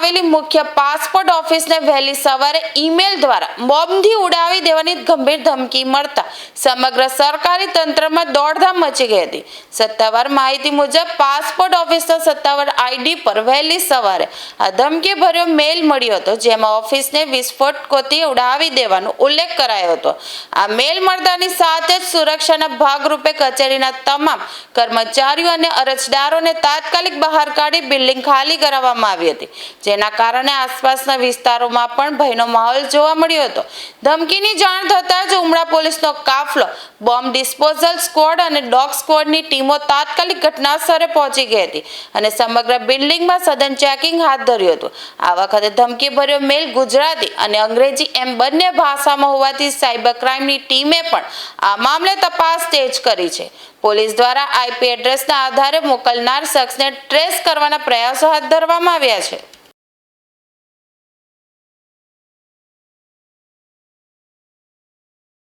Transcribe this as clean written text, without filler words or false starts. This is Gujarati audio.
આવેલી મુખ્ય પાસપોર્ટ ઓફિસને વહેલી સવારે ઈમેલ દ્વારા બોમ્બથી ઉડાવી દેવાની ગંભીર ધમકી મળતા સમગ્ર સરકારી તંત્રમાં દોડધામ મચી ગઈ હતી। સત્તાવાર માહિતી મુજબ પાસપોર્ટ ઓફિસના સત્તાવાર આઈડી પર વહેલી સવારે આ ધમકીભર્યો મેલ મળ્યો હતો, જેમાં ઓફિસને વિસ્ફોટકોથી ઉડાવી દેવાનો ઉલ્લેખ કરાયો હતો। આ મેલ મળતાની સાથે જ સુરક્ષાના ભાગરૂપે કચેરીના તમામ કર્મચારીઓ અને અરજદારોને તાત્કાલિક બહાર કાઢી બિલ્ડિંગ ખાલી કરાવવામાં આવી હતી, જેના કારણે આસપાસના વિસ્તારોમાં પણ ભયનો માહોલ જોવા મળ્યો હતો। ધમકીની જાણ થતાં જ ઉમરા પોલીસનો કાફલો, બોમ્બ ડિસ્પોઝલ સ્ક્વોડ અને ડોગ સ્ક્વોડની ટીમો તાત્કાલિક ઘટના સ્થળે પહોંચી ગઈ હતી અને સમગ્ર બિલ્ડિંગમાં સઘન ચેકિંગ હાથ ધર્યું હતું। આ વખતે ધમકીભર્યો મેલ ગુજરાતી અને અંગ્રેજી એમ બંને ભાષામાં હોવાથી સાયબર ક્રાઇમની ટીમે પણ આ મામલે તપાસ તેજ કરી છે। પોલીસ દ્વારા આઈપી એડ્રેસના આધારે મોકલનાર શખ્સને ટ્રેસ કરવાના પ્રયાસો હાથ ધરવામાં આવ્યા છે।